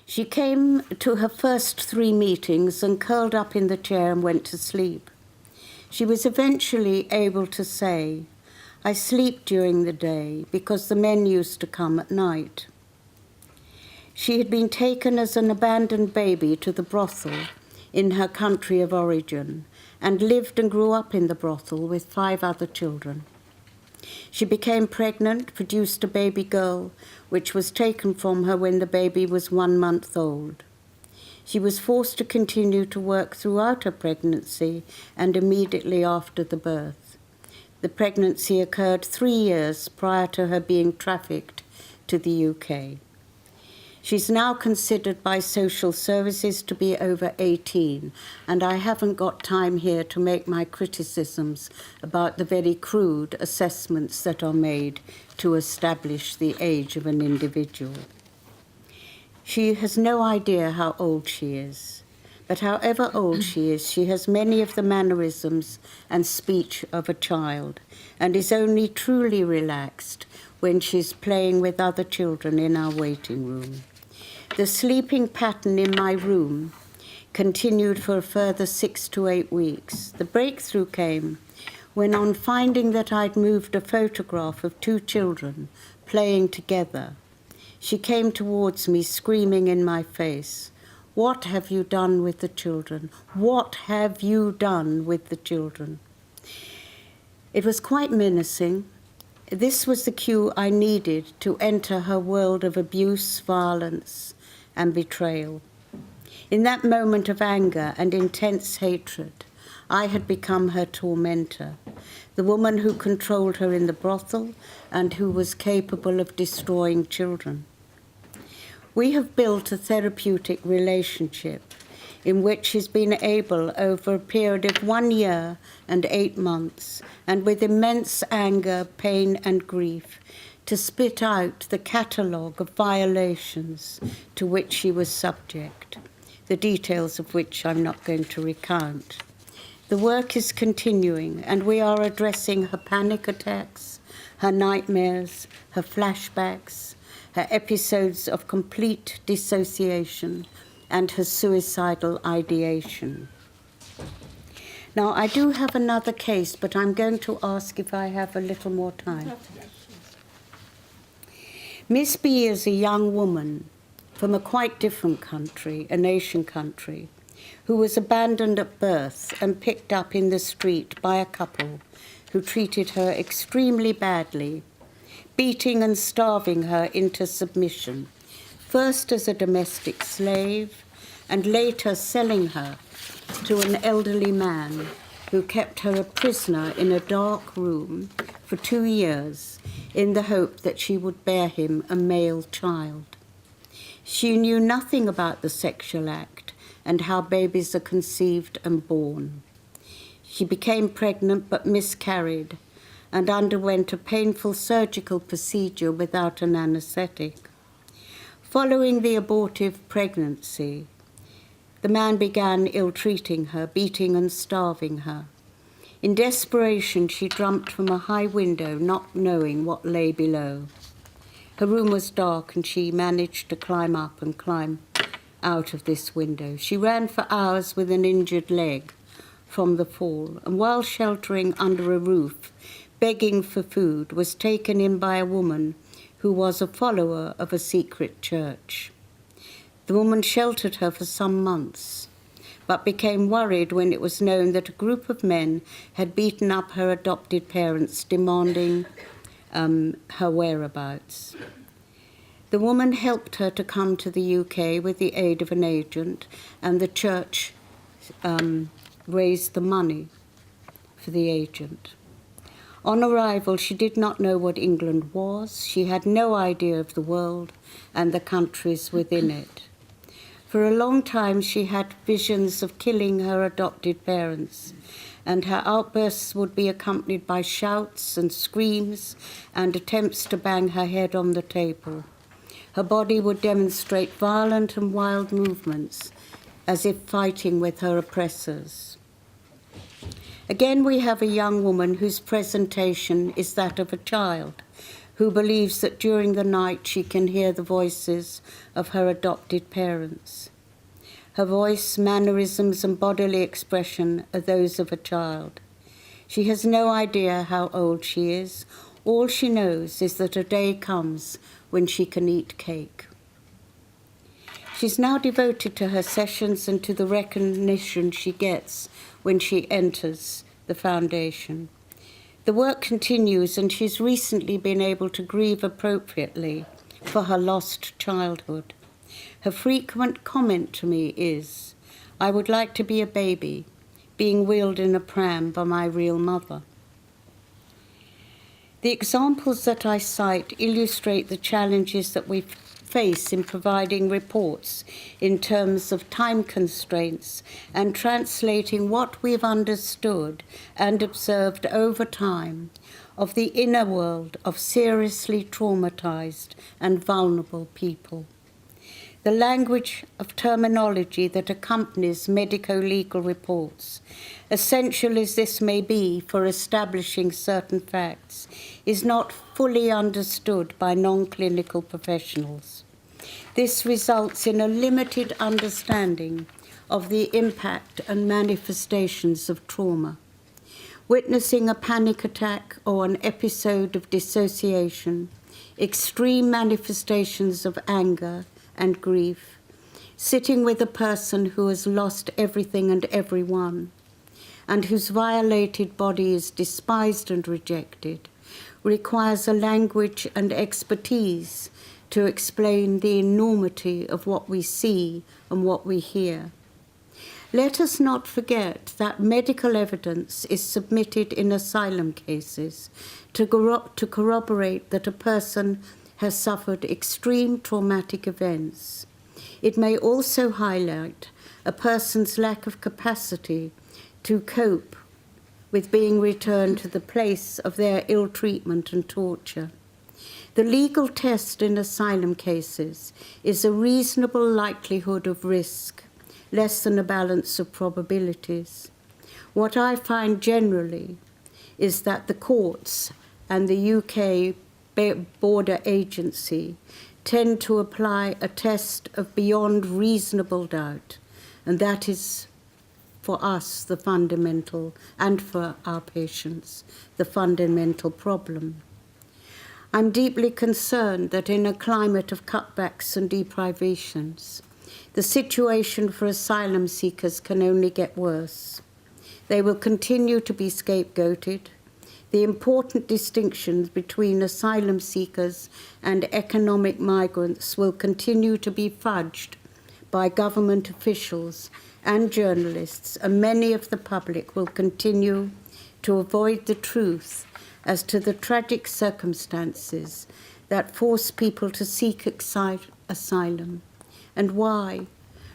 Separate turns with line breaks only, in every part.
She came to her first 3 meetings and curled up in the chair and went to sleep. She was eventually able to say, "I sleep during the day because the men used to come at night." She had been taken as an abandoned baby to the brothel in her country of origin and lived and grew up in the brothel with 5 other children. She became pregnant, produced a baby girl, which was taken from her when the baby was 1 month old. She was forced to continue to work throughout her pregnancy and immediately after the birth. The pregnancy occurred 3 years prior to her being trafficked to the UK. She's now considered by social services to be over 18, and I haven't got time here to make my criticisms about the very crude assessments that are made to establish the age of an individual. She has no idea how old she is, but however old she is, she has many of the mannerisms and speech of a child, and is only truly relaxed when she's playing with other children in our waiting room. The sleeping pattern in my room continued for a further 6 to 8 weeks. The breakthrough came when, on finding that I'd moved a photograph of 2 children playing together, she came towards me screaming in my face, "What have you done with the children? What have you done with the children?" It was quite menacing. This was the cue I needed to enter her world of abuse, violence, and betrayal. In that moment of anger and intense hatred, I had become her tormentor, the woman who controlled her in the brothel and who was capable of destroying children. We have built a therapeutic relationship in which she's been able, over a period of 1 year and 8 months, and with immense anger, pain, and grief, to spit out the catalogue of violations to which she was subject, the details of which I'm not going to recount. The work is continuing, and we are addressing her panic attacks, her nightmares, her flashbacks, her episodes of complete dissociation, and her suicidal ideation. Now, I do have another case, but I'm going to ask if I have a little more time. Miss B is a young woman from a quite different country, a nation country, who was abandoned at birth and picked up in the street by a couple who treated her extremely badly, beating and starving her into submission, first as a domestic slave and later selling her to an elderly man who kept her a prisoner in a dark room for 2 years in the hope that she would bear him a male child. She knew nothing about the sexual act and how babies are conceived and born. She became pregnant but miscarried and underwent a painful surgical procedure without an anesthetic. Following the abortive pregnancy, the man began ill-treating her, beating and starving her. In desperation, she jumped from a high window, not knowing what lay below. Her room was dark, and she managed to climb up and climb out of this window. She ran for hours with an injured leg from the fall, and while sheltering under a roof, begging for food, was taken in by a woman who was a follower of a secret church. The woman sheltered her for some months, but became worried when it was known that a group of men had beaten up her adopted parents, demanding her whereabouts. The woman helped her to come to the UK with the aid of an agent, and the church raised the money for the agent. On arrival, she did not know what England was. She had no idea of the world and the countries within it. For a long time, she had visions of killing her adopted parents, and her outbursts would be accompanied by shouts and screams and attempts to bang her head on the table. Her body would demonstrate violent and wild movements, as if fighting with her oppressors. Again, we have a young woman whose presentation is that of a child, who believes that during the night she can hear the voices of her adopted parents. Her voice, mannerisms, and bodily expression are those of a child. She has no idea how old she is. All she knows is that a day comes when she can eat cake. She's now devoted to her sessions and to the recognition she gets when she enters the foundation. The work continues, and she's recently been able to grieve appropriately for her lost childhood. Her frequent comment to me is, "I would like to be a baby, being wheeled in a pram by my real mother." The examples that I cite illustrate the challenges that we face in providing reports in terms of time constraints and translating what we've understood and observed over time of the inner world of seriously traumatized and vulnerable people. The language of terminology that accompanies medico-legal reports, essential as this may be for establishing certain facts, is not fully understood by non-clinical professionals. This results in a limited understanding of the impact and manifestations of trauma. Witnessing a panic attack or an episode of dissociation, extreme manifestations of anger and grief, sitting with a person who has lost everything and everyone, and whose violated body is despised and rejected, requires a language and expertise to explain the enormity of what we see and what we hear. Let us not forget that medical evidence is submitted in asylum cases to corroborate that a person has suffered extreme traumatic events. It may also highlight a person's lack of capacity to cope with being returned to the place of their ill treatment and torture. The legal test in asylum cases is a reasonable likelihood of risk, less than a balance of probabilities. What I find generally is that the courts and the UK border agency tend to apply a test of beyond reasonable doubt, and that is for us the fundamental, and for our patients, the fundamental problem. I'm deeply concerned that in a climate of cutbacks and deprivations, the situation for asylum seekers can only get worse. They will continue to be scapegoated. The important distinctions between asylum seekers and economic migrants will continue to be fudged by government officials and journalists, and many of the public will continue to avoid the truth as to the tragic circumstances that force people to seek asylum and why,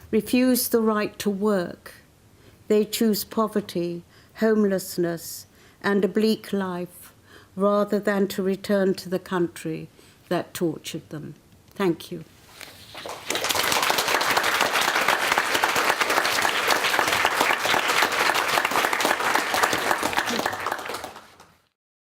refuse the right to work, they choose poverty, homelessness, and a bleak life rather than to return to the country that tortured them. Thank you.